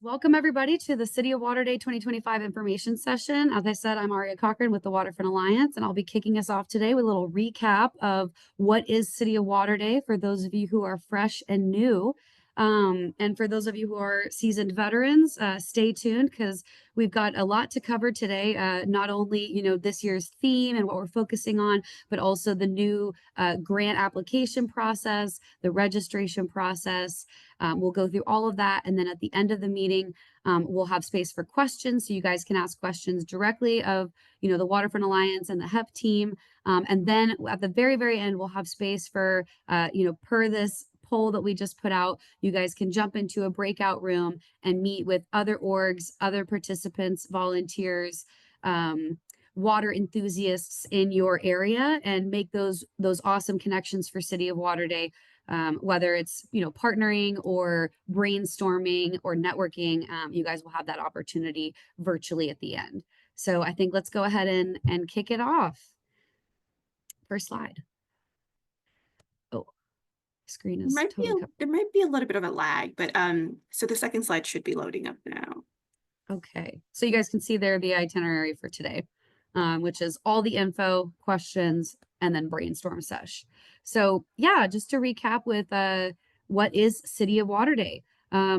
Welcome everybody to the City of Water Day 2025 information session. As I said, I'm Aria Cochran with the Waterfront Alliance, and I'll be kicking us off today with a little recap of what is City of Water Day for those of you who are fresh and new. And for those of you who are seasoned veterans, stay tuned because we've got a lot to cover today. Not only, this year's theme and what we're focusing on, but also the new grant application process, the registration process. We'll go through all of that. And then at the end of the meeting, we'll have space for questions. So you guys can ask questions directly of, the Waterfront Alliance and the HEP team. And then at the very, very end, we'll have space for, per this poll that we just put out, you guys can jump into a breakout room and meet with other orgs, other participants, volunteers, water enthusiasts in your area and make those awesome connections for City of Water Day, whether it's partnering or brainstorming or networking. You guys will have that opportunity virtually at the end. So I think let's go ahead and kick it off. First slide. Oh, screen is totally covered. There might be a little bit of a lag, but so the second slide should be loading up now. Okay, so you guys can see there the itinerary for today, which is all the info, questions, and then brainstorm sesh. So yeah, just to recap with what is City of Water Day.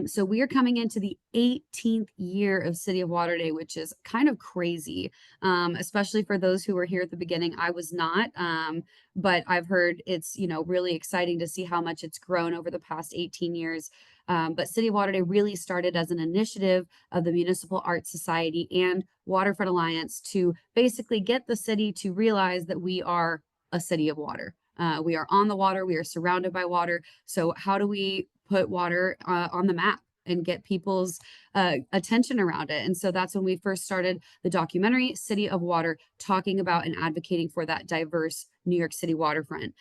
So we are coming into the 18th year of City of Water Day, which is kind of crazy, especially for those who were here at the beginning. I was not, but I've heard it's, really exciting to see how much it's grown over the past 18 years. But City of Water Day really started as an initiative of the Municipal Art Society and Waterfront Alliance to basically get the city to realize that we are a city of water. We are on the water, we are surrounded by water. So, how do we put water on the map and get people's attention around it? And so that's when we first started the documentary City of Water, talking about and advocating for that diverse New York City waterfront.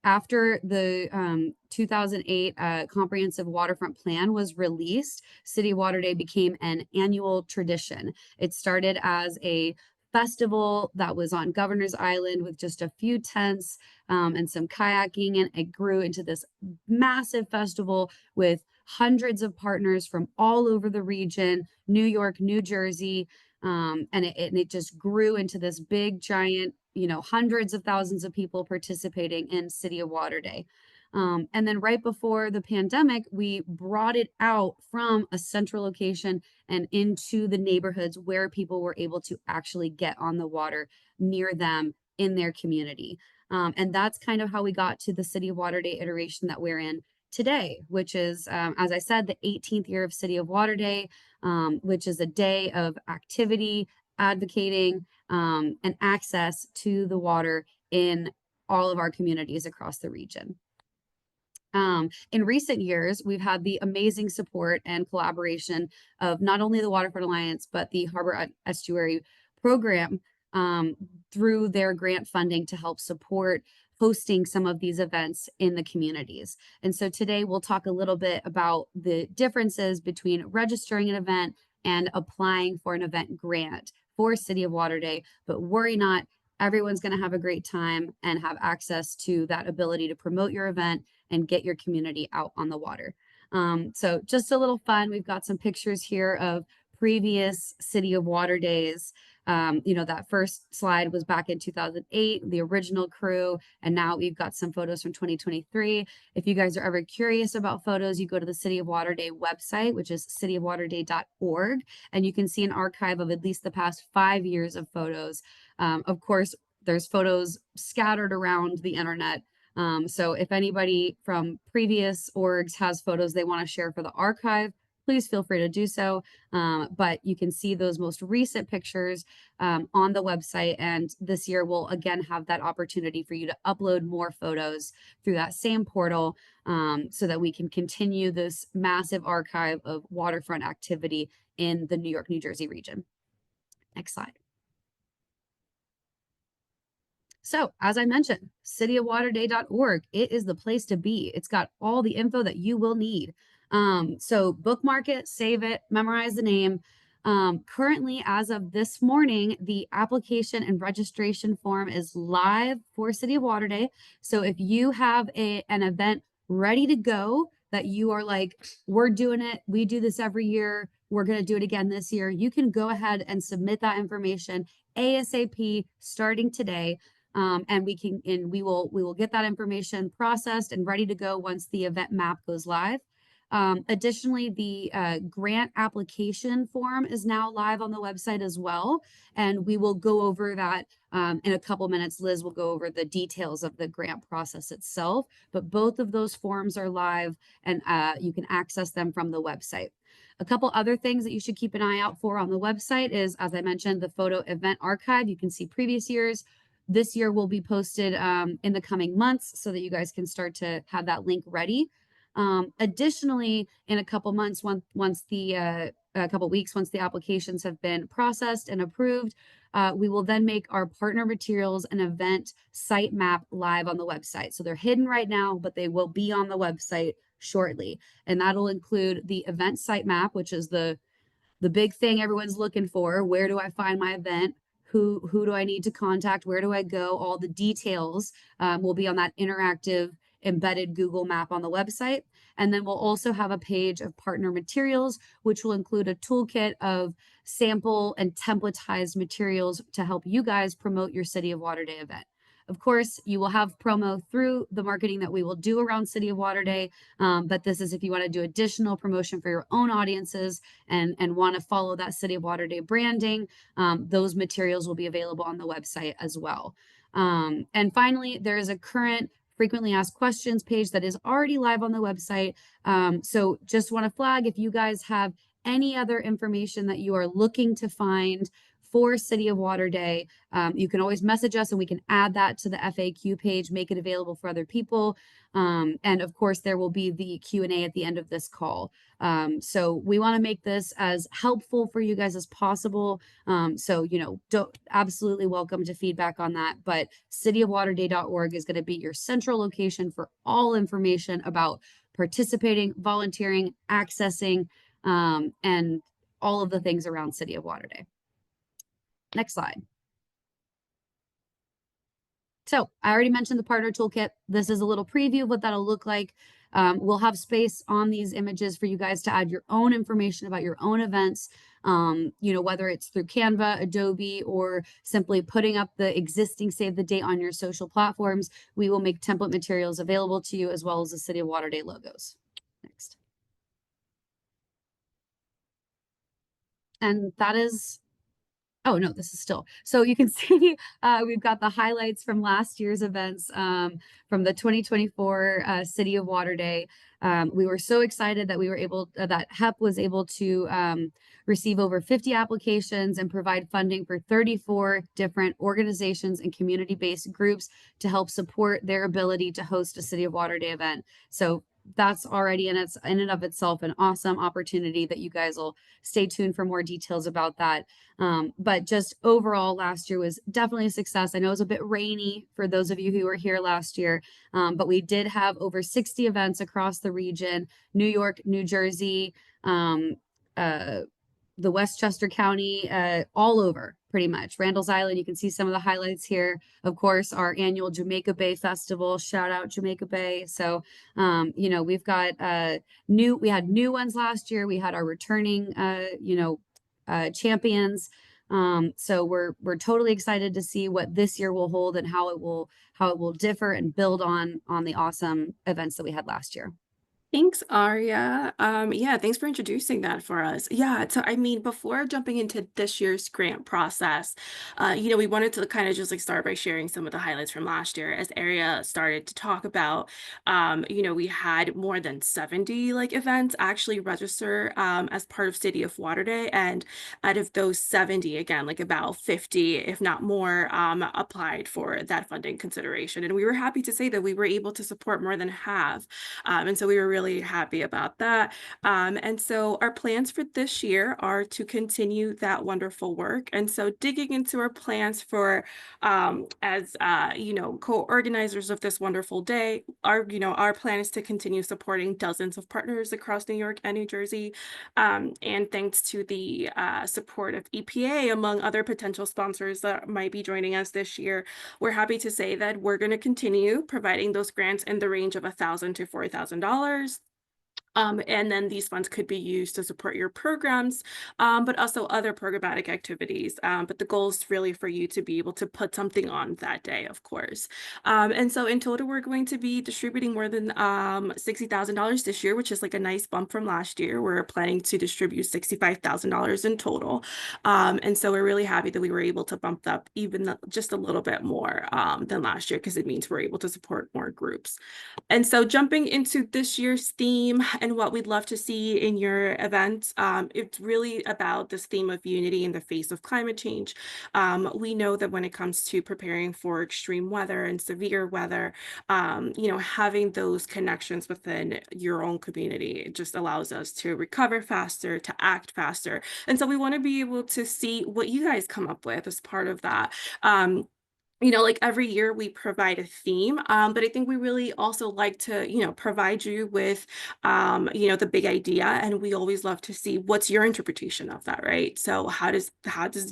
After the 2008 comprehensive waterfront plan was released, City Water Day became an annual tradition. It started as a festival that was on Governor's Island with just a few tents and some kayaking, and it grew into this massive festival with hundreds of partners from all over the region, New York, New Jersey, and it just grew into this big giant, hundreds of thousands of people participating in City of Water Day. And then right before the pandemic, we brought it out from a central location and into the neighborhoods where people were able to actually get on the water near them in their community. And that's kind of how we got to the City of Water Day iteration that we're in today, which is, as I said, the 18th year of City of Water Day, which is a day of activity, advocating, and access to the water in all of our communities across the region. In recent years, we've had the amazing support and collaboration of not only the Waterfront Alliance, but the Harbor Estuary Program through their grant funding to help support hosting some of these events in the communities. And so today we'll talk a little bit about the differences between registering an event and applying for an event grant for City of Water Day. But worry not, everyone's going to have a great time and have access to that ability to promote your event and get your community out on the water. So just a little fun. We've got some pictures here of previous City of Water Days. That first slide was back in 2008, the original crew, and now we've got some photos from 2023. If you guys are ever curious about photos, you go to the City of Water Day website, which is cityofwaterday.org, and you can see an archive of at least the past 5 years of photos. Of course, there's photos scattered around the internet. So if anybody from previous orgs has photos they want to share for the archive, please feel free to do so. But you can see those most recent pictures on the website. And this year we'll again have that opportunity for you to upload more photos through that same portal so that we can continue this massive archive of waterfront activity in the New York, New Jersey region. Next slide. So, as I mentioned, cityofwaterday.org, it is the place to be. It's got all the info that you will need. So bookmark it, save it, memorize the name. Currently, as of this morning, the application and registration form is live for City of Water Day. So if you have an event ready to go that you are like, we're doing it, we do this every year, we're going to do it again this year, you can go ahead and submit that information ASAP starting today. And we will get that information processed and ready to go once the event map goes live. Additionally, the grant application form is now live on the website as well, and we will go over that in a couple minutes. Liz will go over the details of the grant process itself, but both of those forms are live, and you can access them from the website. A couple other things that you should keep an eye out for on the website is, as I mentioned, the photo event archive. You can see previous years. This year will be posted in the coming months so that you guys can start to have that link ready. Additionally, in a couple months, once the a couple weeks, once the applications have been processed and approved, we will then make our partner materials and event site map live on the website. So they're hidden right now, but they will be on the website shortly. And that'll include the event site map, which is the big thing everyone's looking for. Where do I find my event? Who do I need to contact? Where do I go? All the details will be on that interactive embedded Google map on the website. And then we'll also have a page of partner materials, which will include a toolkit of sample and templatized materials to help you guys promote your City of Water Day event. Of course, you will have promo through the marketing that we will do around City of Water Day, but this is if you want to do additional promotion for your own audiences and want to follow that City of Water Day branding, those materials will be available on the website as well. And finally, there is a current frequently asked questions page that is already live on the website. So just want to flag, if you guys have any other information that you are looking to find for City of Water Day, you can always message us and we can add that to the FAQ page, make it available for other people. And of course, there will be the Q&A at the end of this call. So we want to make this as helpful for you guys as possible. So, you know, absolutely welcome to feedback on that. But cityofwaterday.org is going to be your central location for all information about participating, volunteering, accessing, and all of the things around City of Water Day. Next slide. So I already mentioned the partner toolkit. This is a little preview of what that'll look like. We'll have space on these images for you guys to add your own information about your own events, you know, whether it's through Canva, Adobe, or simply putting up the existing save the date on your social platforms. We will make template materials available to you, as well as the City of Water Day logos. Next. And that is, oh no, this is still. So you can see we've got the highlights from last year's events, from the 2024 City of Water Day. We were so excited that we were able, that HEP was able to receive over 50 applications and provide funding for 34 different organizations and community-based groups to help support their ability to host a City of Water Day event. So that's already in and of itself an awesome opportunity that you guys will stay tuned for more details about that. But just overall, last year was definitely a success. I know it was a bit rainy for those of you who were here last year, but we did have over 60 events across the region: New York, New Jersey, the Westchester County, all over pretty much. Randall's Island, you can see some of the highlights here. Of course, our annual Jamaica Bay Festival, shout out Jamaica Bay. So, you know, we've got we had new ones last year. We had our returning, you know, champions. So we're totally excited to see what this year will hold and how it will differ and build on the awesome events that we had last year. Thanks, Aria. Yeah, thanks for introducing that for us. Yeah, so I mean, before jumping into this year's grant process, you know, we wanted to kind of just like start by sharing some of the highlights from last year. As Aria started to talk about, you know, we had more than 70 like events actually register as part of City of Water Day, and out of those 70, again, like about 50, if not more, applied for that funding consideration. And we were happy to say that we were able to support more than half. And so we were really happy about that. And so our plans for this year are to continue that wonderful work. And so digging into our plans for, as you know, co-organizers of this wonderful day, our plan is to continue supporting dozens of partners across New York and New Jersey. And thanks to the support of EPA, among other potential sponsors that might be joining us this year, we're happy to say that we're going to continue providing those grants in the range of $1,000 to $4,000. And then these funds could be used to support your programs, but also other programmatic activities. But the goal is really for you to be able to put something on that day, of course. And so in total, we're going to be distributing more than $60,000 this year, which is like a nice bump from last year. We're planning to distribute $65,000 in total. And so we're really happy that we were able to bump up just a little bit more than last year, because it means we're able to support more groups. And so jumping into this year's theme and what we'd love to see in your event, it's really about this theme of unity in the face of climate change. We know that when it comes to preparing for extreme weather and severe weather, having those connections within your own community, it just allows us to recover faster, to act faster. And so we want to be able to see what you guys come up with as part of that. Like every year we provide a theme, but I think we really also like to, provide you with, the big idea, and we always love to see what's your interpretation of that, right? So how does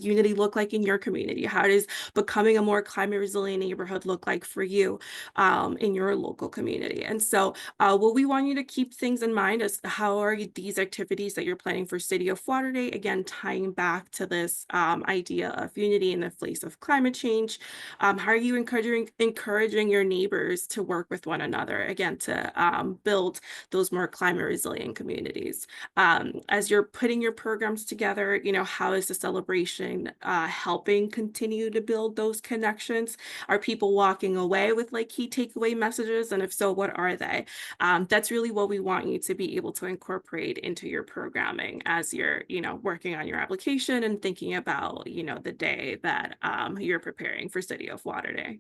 unity look like in your community? How does becoming a more climate resilient neighborhood look like for you, in your local community? And so, what we want you to keep things in mind is how are these activities that you're planning for City of Lauderdale, again, tying back to this idea of unity in the face of climate change. How are you encouraging your neighbors to work with one another, again, to build those more climate resilient communities? As you're putting your programs together, how is the celebration helping continue to build those connections? Are people walking away with like key takeaway messages? And if so, what are they? That's really what we want you to be able to incorporate into your programming as you're, working on your application and thinking about, the day that you're preparing for City of Lauderdale.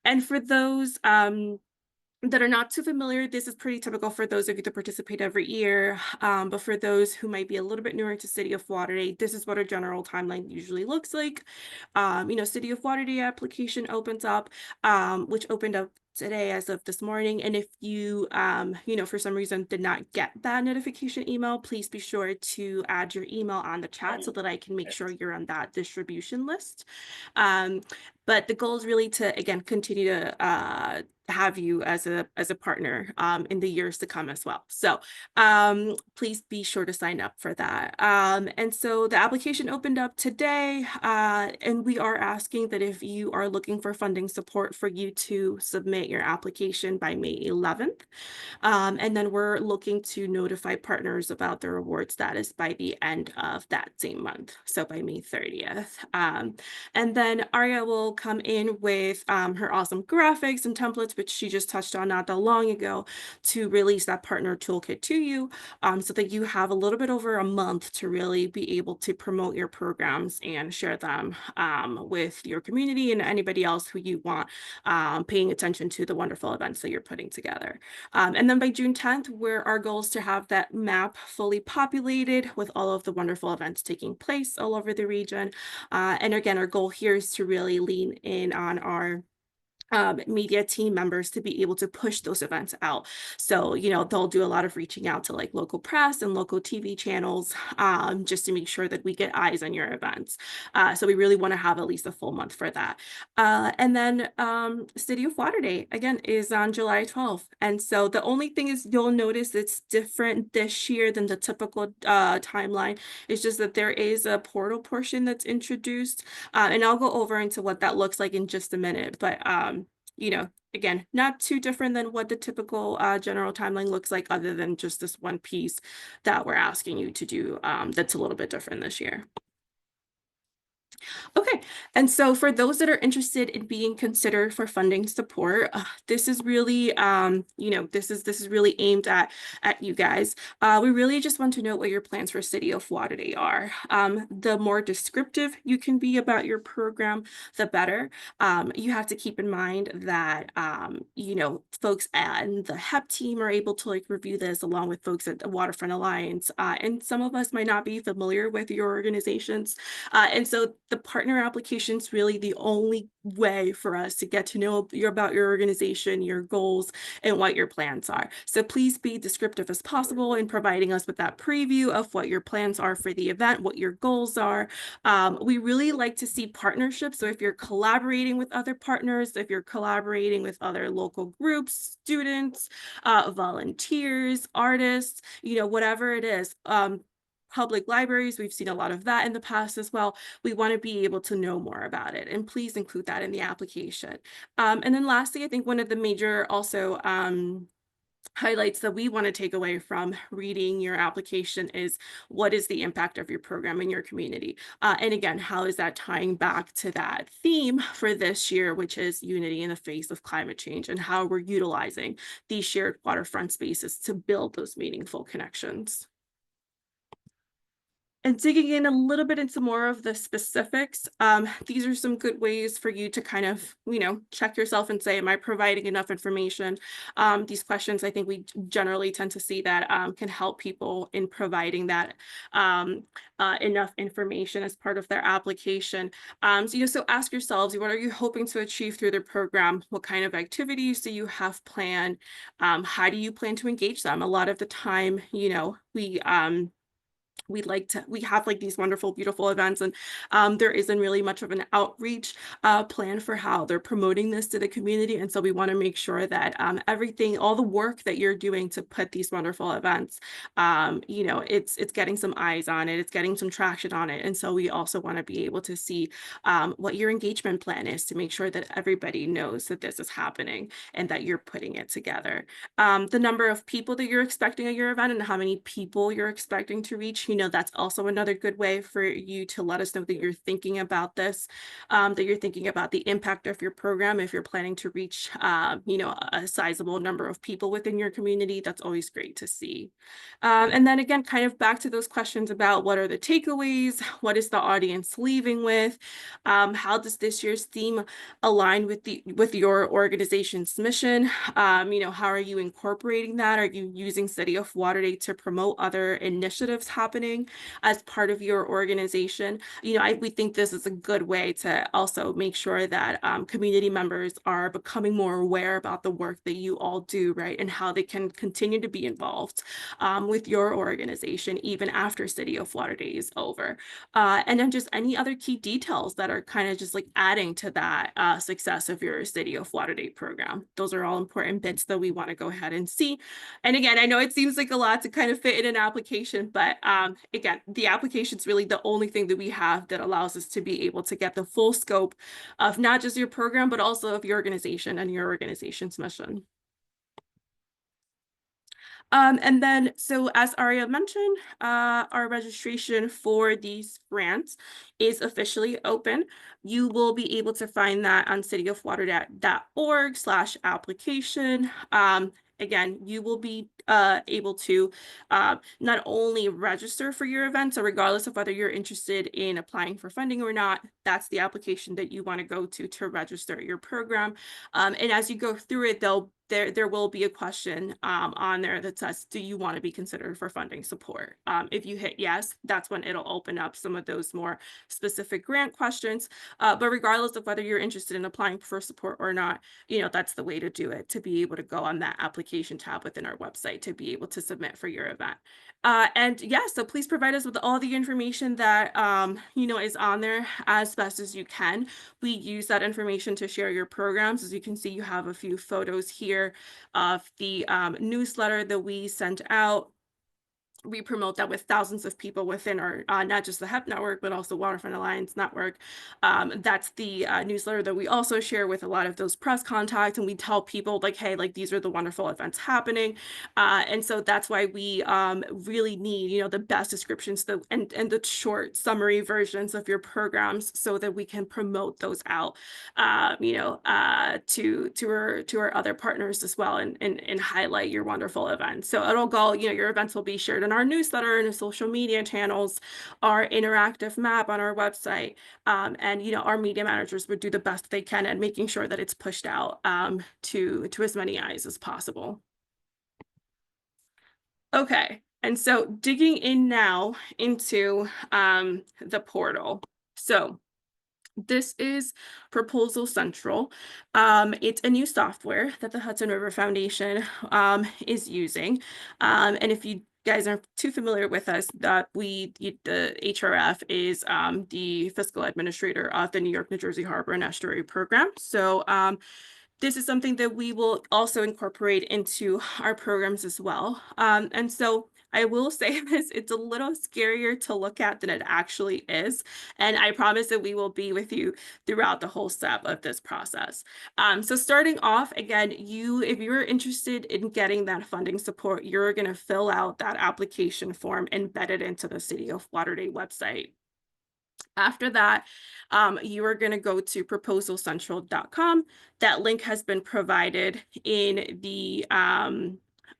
And for those that are not too familiar, this is pretty typical for those of you that participate every year. But for those who might be a little bit newer to City of Lauderdale, this is what a general timeline usually looks like. City of Lauderdale application opens up, which opened up today as of this morning. And if you, for some reason did not get that notification email, please be sure to add your email on the chat so that I can make sure you're on that distribution list. But the goal is really to, again, continue to have you as a partner in the years to come as well. So please be sure to sign up for that. And so the application opened up today, and we are asking that if you are looking for funding support, for you to submit your application by May 11th. And then we're looking to notify partners about their award status by the end of that same month, so by May 30th. And then Aria will come in with her awesome graphics and templates, which she just touched on not that long ago, to release that partner toolkit to you, so that you have a little bit over a month to really be able to promote your programs and share them with your community and anybody else who you want paying attention to the wonderful events that you're putting together. And then by June 10th, where our goal is to have that map fully populated with all of the wonderful events taking place all over the region. And again, our goal here is to really lean in on our media team members to be able to push those events out. So, they'll do a lot of reaching out to like local press and local TV channels, just to make sure that we get eyes on your events. So we really want to have at least a full month for that. And then City of Lauderdale, again, is on July 12th. And so the only thing is you'll notice it's different this year than the typical timeline. It's just that there is a portal portion that's introduced. And I'll go over into what that looks like in just a minute. But again, not too different than what the typical general timeline looks like, other than just this one piece that we're asking you to do that's a little bit different this year. Okay, and so for those that are interested in being considered for funding support, this is really, this is really aimed at you guys. We really just want to know what your plans for City of Lauderdale are. The more descriptive you can be about your program, the better. You have to keep in mind that, folks and the HEP team are able to like review this along with folks at the Waterfront Alliance, and some of us might not be familiar with your organizations. And so the partner application is really the only way for us to get to know about your organization, your goals, and what your plans are. So please be descriptive as possible in providing us with that preview of what your plans are for the event, what your goals are. We really like to see partnerships. So if you're collaborating with other partners, if you're collaborating with other local groups, students, volunteers, artists, whatever it is, public libraries, we've seen a lot of that in the past as well. We want to be able to know more about it, and please include that in the application. And then lastly, I think one of the major also highlights that we want to take away from reading your application is what is the impact of your program in your community? And again, how is that tying back to that theme for this year, which is unity in the face of climate change, and how we're utilizing these shared waterfront spaces to build those meaningful connections. And digging in a little bit into more of the specifics, these are some good ways for you to kind of, check yourself and say, am I providing enough information? These questions, I think we generally tend to see that can help people in providing that enough information as part of their application. So ask yourselves, what are you hoping to achieve through the program? What kind of activities do you have planned? How do you plan to engage them? A lot of the time, we have like these wonderful, beautiful events, and there isn't really much of an outreach plan for how they're promoting this to the community. And so we want to make sure that everything, all the work that you're doing to put these wonderful events, it's getting some eyes on it, it's getting some traction on it. And so we also want to be able to see what your engagement plan is, to make sure that everybody knows that this is happening and that you're putting it together. The number of people that you're expecting at your event and how many people you're expecting to reach, that's also another good way for you to let us know that you're thinking about this, that you're thinking about the impact of your program. If you're planning to reach, a sizable number of people within your community, that's always great to see. And then again, kind of back to those questions about what are the takeaways, what is the audience leaving with, how does this year's theme align with your organization's mission? How are you incorporating that? Are you using City of Lauderdale to promote other initiatives happening as part of your organization? We think this is a good way to also make sure that community members are becoming more aware about the work that you all do, right? And how they can continue to be involved with your organization even after City of Lauderdale is over. And then just any other key details that are kind of just like adding to that success of your City of Lauderdale program. Those are all important bits that we want to go ahead and see. And again, I know it seems like a lot to kind of fit in an application, but again, the application is really the only thing that we have that allows us to be able to get the full scope of not just your program, but also of your organization and your organization's mission. And then, so as Aria mentioned, our registration for these grants is officially open. You will be able to find that on cityoflauderdale.org/application. Again, you will be able to not only register for your event, so regardless of whether you're interested in applying for funding or not, that's the application that you want to go to register your program. And as you go through it, there will be a question on there that says, do you want to be considered for funding support? If you hit yes, that's when it'll open up some of those more specific grant questions. But regardless of whether you're interested in applying for support or not, that's the way to do it, to be able to go on that application tab within our website to be able to submit for your event. And yeah, so please provide us with all the information that, is on there as best as you can. We use that information to share your programs. As you can see, you have a few photos here of the newsletter that we sent out. We promote that with thousands of people within our, not just the HEP network, but also Waterfront Alliance network. That's the newsletter that we also share with a lot of those press contacts. And we tell people like, hey, like these are the wonderful events happening. And so that's why we really need, the best descriptions and the short summary versions of your programs so that we can promote those out, to our other partners as well, and highlight your wonderful events. So it'll go, your events will be shared in our newsletter and social media channels, our interactive map on our website, and our media managers would do the best they can at making sure that it's pushed out to as many eyes as possible. Okay, and so digging in now into the portal. So This is Proposal Central. It's a new software that the Hudson River Foundation is using. And if you guys aren't too familiar with us, the HRF is the fiscal administrator of the New York, New Jersey Harbor and Estuary Program. So this is something that we will also incorporate into our programs as well. And so I will say this, it's a little scarier to look at than it actually is. And I promise that we will be with you throughout the whole step of this process. So starting off, again, if you're interested in getting that funding support, you're going to fill out that application form embedded into the City of Lauderdale website. After that, you are going to go to proposalcentral.com. That link has been provided in the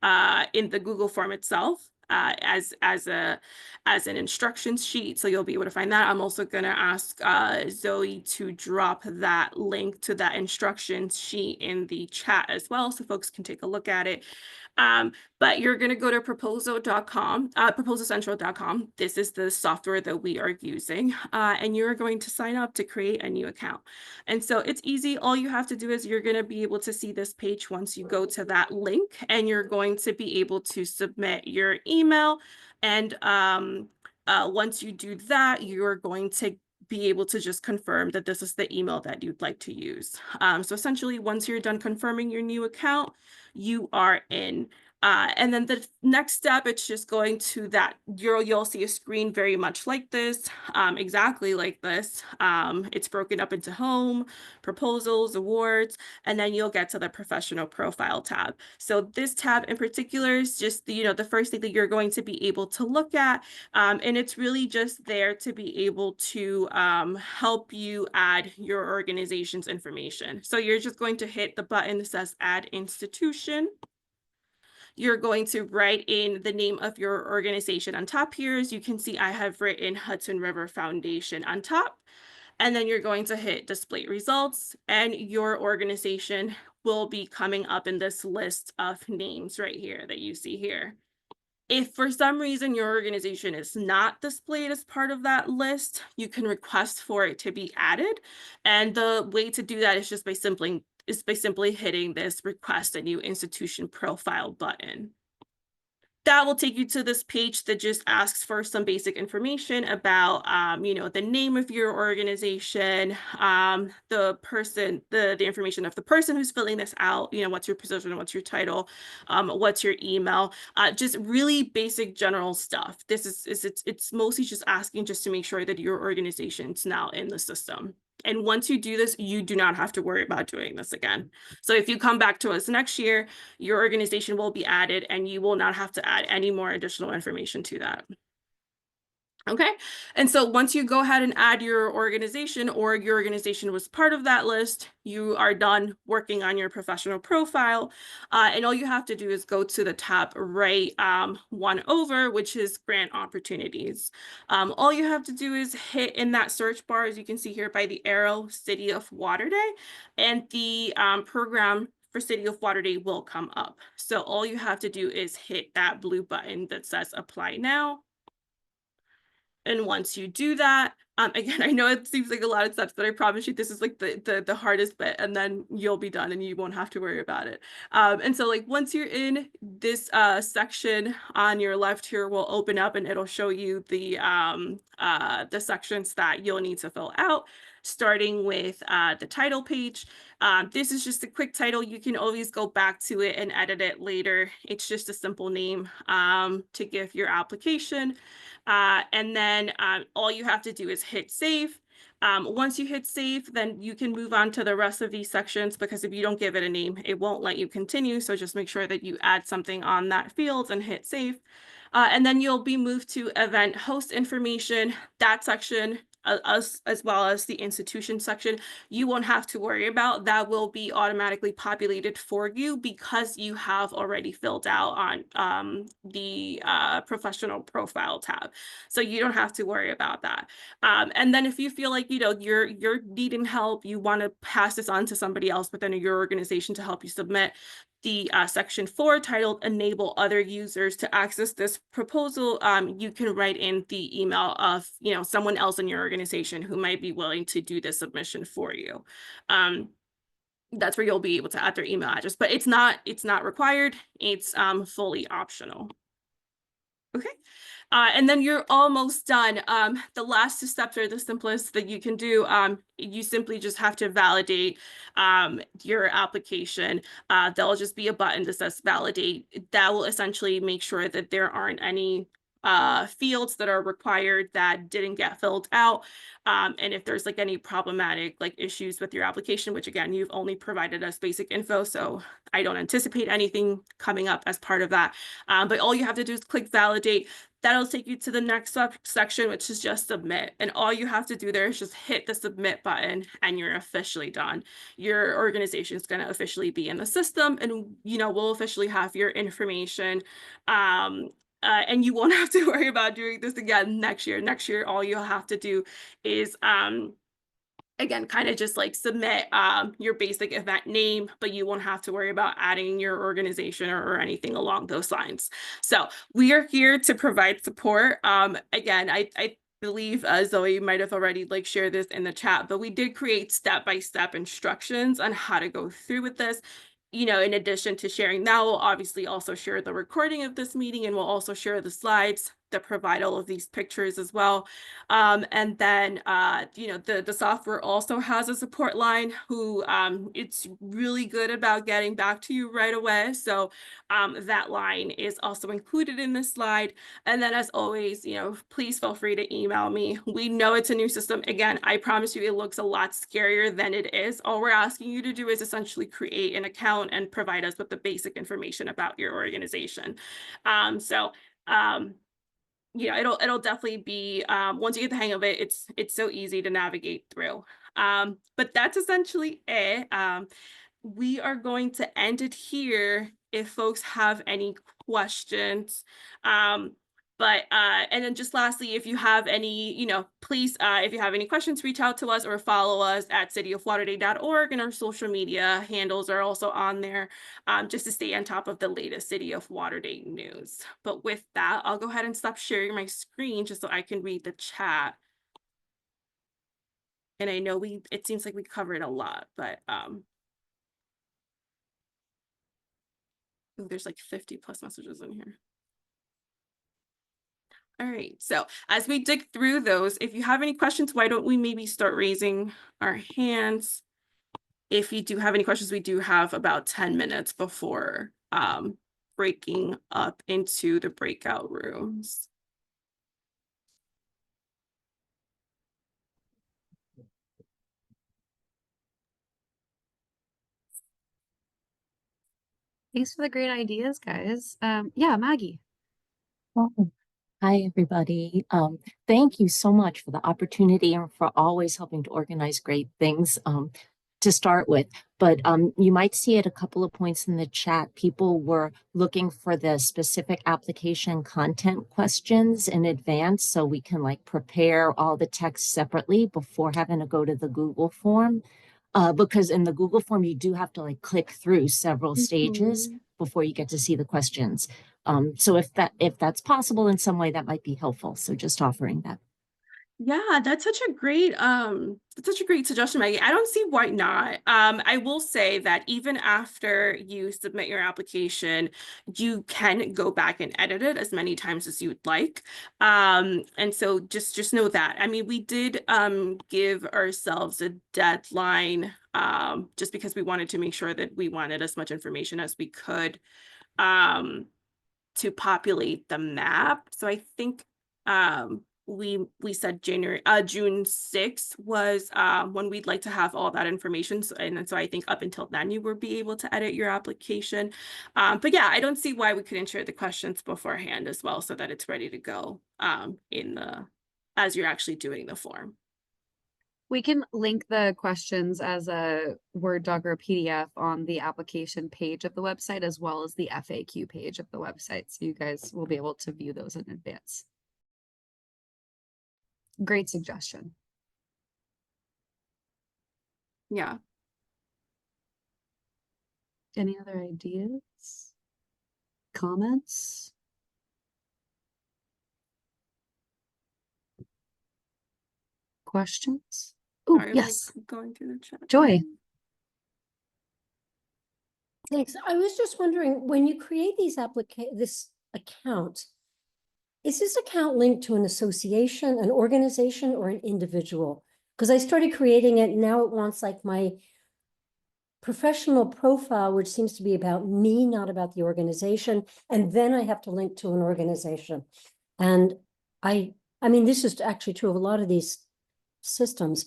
Google form itself as an instructions sheet, so you'll be able to find that. I'm also going to ask Zoe to drop that link to that instructions sheet in the chat as well, so folks can take a look at it. But you're going to go to proposalcentral.com. This is the software that we are using, and you're going to sign up to create a new account. And so it's easy. All you have to do is you're going to be able to see this page once you go to that link, and you're going to be able to submit your email. And once you do that, you're going to be able to just confirm that this is the email that you'd like to use. So essentially, once you're done confirming your new account, you are in. And then the next step, it's just going to that, you'll see a screen very much like this, exactly like this. It's broken up into home, proposals, awards, and then you'll get to the professional profile tab. So this tab in particular is just the first thing that you're going to be able to look at. And it's really just there to be able to help you add your organization's information. So you're just going to hit the button that says Add Institution. You're going to write in the name of your organization on top here. As you can see, I have written Hudson River Foundation on top. And then you're going to hit Display Results, and your organization will be coming up in this list of names right here that you see here. If for some reason your organization is not displayed as part of that list, you can request for it to be added. And the way to do that is just by simply hitting this Request a New Institution Profile button. That will take you to this page that just asks for some basic information about, the name of your organization, the information of the person who's filling this out, what's your position, what's your title, what's your email, just really basic general stuff. It's mostly just asking just to make sure that your organization's now in the system. And once you do this, you do not have to worry about doing this again. So if you come back to us next year, your organization will be added and you will not have to add any more additional information to that. Okay, and so once you go ahead and add your organization, or your organization was part of that list, you are done working on your professional profile. And all you have to do is go to the tab right one over, which is grant opportunities. All you have to do is hit in that search bar, as you can see here by the arrow, City of Lauderdale, and the program for City of Lauderdale will come up. So all you have to do is hit that blue button that says Apply Now. And once you do that, again, I know it seems like a lot of steps, but I promise you this is like the hardest bit, and then you'll be done and you won't have to worry about it. And so like once you're in, this section on your left here will open up and it'll show you the sections that you'll need to fill out, starting with the title page. This is just a quick title. You can always go back to it and edit it later. It's just a simple name to give your application. And then all you have to do is hit save. Once you hit save, then you can move on to the rest of these sections, because if you don't give it a name, it won't let you continue. So just make sure that you add something on that field and hit save. And then you'll be moved to event host information. That section, as well as the institution section, you won't have to worry about. That will be automatically populated for you because you have already filled out on the professional profile tab. So you don't have to worry about that. And then if you feel like you're needing help, you want to pass this on to somebody else within your organization to help you submit, the section 4 titled Enable Other Users to Access This Proposal, you can write in the email of someone else in your organization who might be willing to do this submission for you. That's where you'll be able to add their email address, but it's not required. It's fully optional. Okay. And then you're almost done. The last two steps are the simplest that you can do. You simply just have to validate your application. There'll just be a button that says validate. That will essentially make sure that there aren't any fields that are required that didn't get filled out. And if there's like any problematic issues with your application, which again, you've only provided us basic info, so I don't anticipate anything coming up as part of that. But all you have to do is click validate. That'll take you to the next section, which is just submit. And all you have to do there is just hit the submit button and you're officially done. Your organization is going to officially be in the system, and we'll officially have your information. And you won't have to worry about doing this again next year. Next year, all you'll have to do is again, kind of just submit your basic event name, but you won't have to worry about adding your organization or anything along those lines. So we are here to provide support. Again, I believe Zoe might have already shared this in the chat, but we did create step-by-step instructions on how to go through with this. In addition to sharing that, we'll obviously also share the recording of this meeting, and we'll also share the slides that provide all of these pictures as well. And then, the software also has a support line who it's really good about getting back to you right away. So that line is also included in this slide. And then as always, please feel free to email me. We know it's a new system. Again, I promise you it looks a lot scarier than it is. All we're asking you to do is essentially create an account and provide us with the basic information about your organization. It'll definitely be once you get the hang of it, it's so easy to navigate through. But that's essentially it. We are going to end it here if folks have any questions. And then just lastly, if you have any, please, if you have any questions, reach out to us or follow us at cityoflauderdale.org, and our social media handles are also on there, just to stay on top of the latest City of Lauderdale news. But with that, I'll go ahead and stop sharing my screen just so I can read the chat. And I know it seems like we covered a lot, but there's 50 plus messages in here. All right, so as we dig through those, if you have any questions, why don't we maybe start raising our hands? If you do have any questions, we do have about 10 minutes before breaking up into the breakout rooms. Thanks for the great ideas, guys. Yeah, Maggie. Oh, hi, everybody. Thank you so much for the opportunity and for always helping to organize great things to start with. But you might see at a couple of points in the chat, people were looking for the specific application content questions in advance so we can prepare all the text separately before having to go to the Google form. Because in the Google form, you do have to click through several stages before you get to see the questions. So if that's possible in some way, that might be helpful. So just offering that. Yeah, that's such a great suggestion, Maggie. I don't see why not. I will say that even after you submit your application, you can go back and edit it as many times as you would like. And so just know that. I mean, we did give ourselves a deadline just because we wanted to make sure that we wanted as much information as we could to populate the map. So I think we said June 6th was when we'd like to have all that information. And so I think up until then you will be able to edit your application. But yeah, I don't see why we couldn't share the questions beforehand as well so that it's ready to go as you're actually doing the form. We can link the questions as a Word doc or a PDF on the application page of the website, as well as the FAQ page of the website. So you guys will be able to view those in advance. Great suggestion. Yeah. Any other ideas? Comments? Questions? Oh, Sorry, I'm yes, like going through the chat. Joy. Thanks. I was just wondering, when you create these this account, is this account linked to an association, an organization, or an individual? Because I started creating it, now it wants like my professional profile, which seems to be about me, not about the organization, and then I have to link to an organization. And I mean, this is actually true of a lot of these systems,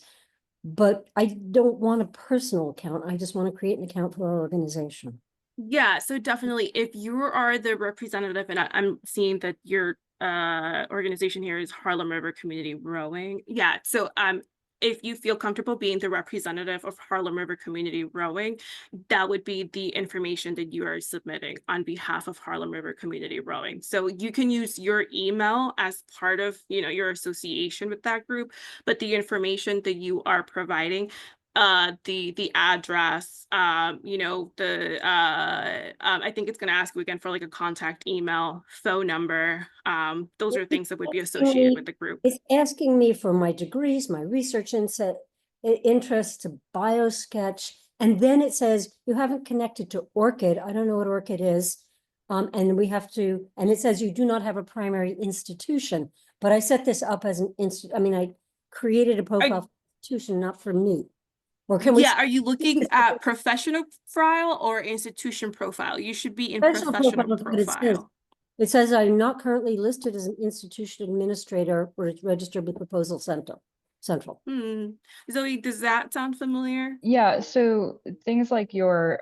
but I don't want a personal account. I just want to create an account for our organization. Yeah, so definitely if you are the representative, and I'm seeing that your organization here is Harlem River Community Rowing. Yeah, so if you feel comfortable being the representative of Harlem River Community Rowing, that would be the information that you are submitting on behalf of Harlem River Community Rowing. So you can use your email as part of, you know, your association with that group, but the information that you are providing, the address, you know, I think it's going to ask you again for like a contact email, phone number. Those are things that would be associated with the group. It's asking me for my degrees, my research interests, to BioSketch, and then it says you haven't connected to ORCID. I don't know what ORCID is. And we have to, and it says you do not have a primary institution, but I set this up as I created a profile for institution, not for me. Or can we? Yeah, are you looking at professional profile or institution profile? You should be in Professional professional profile, but profile. it says I'm not currently listed as an institution administrator or registered with Proposal Central. Zoe, does that sound familiar? Yeah, so things like your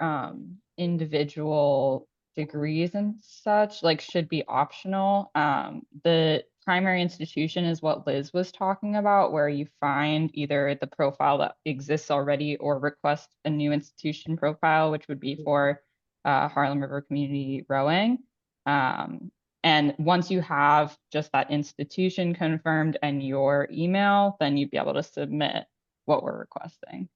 individual degrees and such like should be optional. The primary institution is what Liz was talking about, where you find either the profile that exists already or request a new institution profile, which would be for Harlem River Community Rowing. And once you have just that institution confirmed and your email, then you'd be able to submit what we're requesting.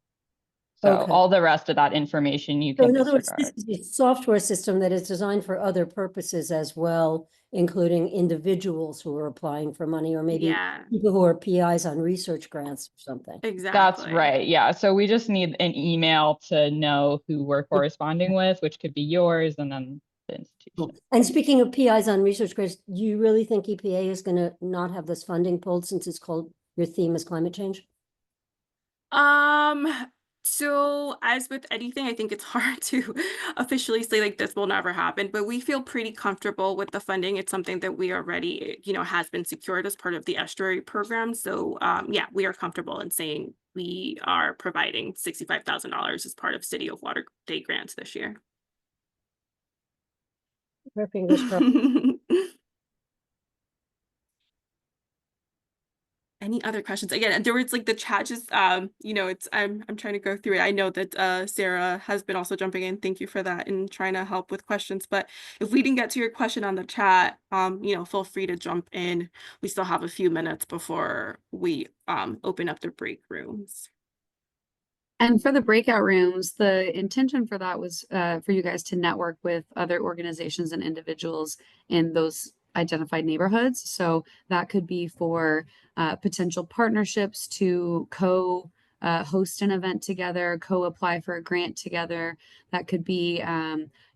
So Okay. all the rest of that information you So can in other words, disregard. this is a software system that is designed for other purposes as well, including individuals who are applying for money, or maybe Yeah, people who are PIs on research grants or something. exactly. That's right. Yeah. So we just need an email to know who we're corresponding with, which could be yours and then the institution. And speaking of PIs on research grants, do you really think EPA is going to not have this funding pulled since it's called, your theme is climate change? So as with anything, I think it's hard to officially say like this will never happen, but we feel pretty comfortable with the funding. It's something that we already, you know, has been secured as part of the estuary program. So yeah, we are comfortable in saying we are providing $65,000 as part of City of Water Day grants this year. Our fingers crossed. Any other questions? Again, there was like the chat just you know, it's I'm trying to go through it. I know that Sarah has been also jumping in. Thank you for that and trying to help with questions. But if we didn't get to your question on the chat, you know, feel free to jump in. We still have a few minutes before we open up the break rooms. And for the breakout rooms, the intention for that was for you guys to network with other organizations and individuals in those identified neighborhoods. So that could be for potential partnerships to host an event together, co-apply for a grant together. That could be,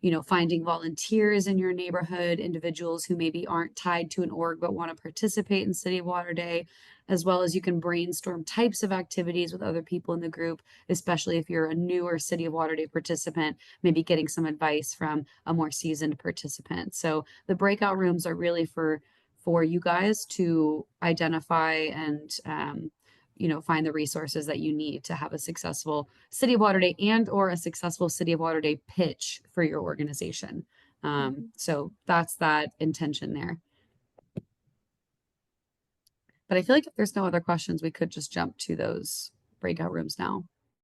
you know, finding volunteers in your neighborhood, individuals who maybe aren't tied to an org but want to participate in City of Water Day, as well as you can brainstorm types of activities with other people in the group, especially if you're a newer City of Water Day participant, maybe getting some advice from a more seasoned participant. So the breakout rooms are really for you guys to identify and you know, find the resources that you need to have a successful City of Water Day and or a successful City of Water Day pitch for your organization. So that's that intention there. But I feel like if there's no other questions, we could just jump to those breakout rooms now.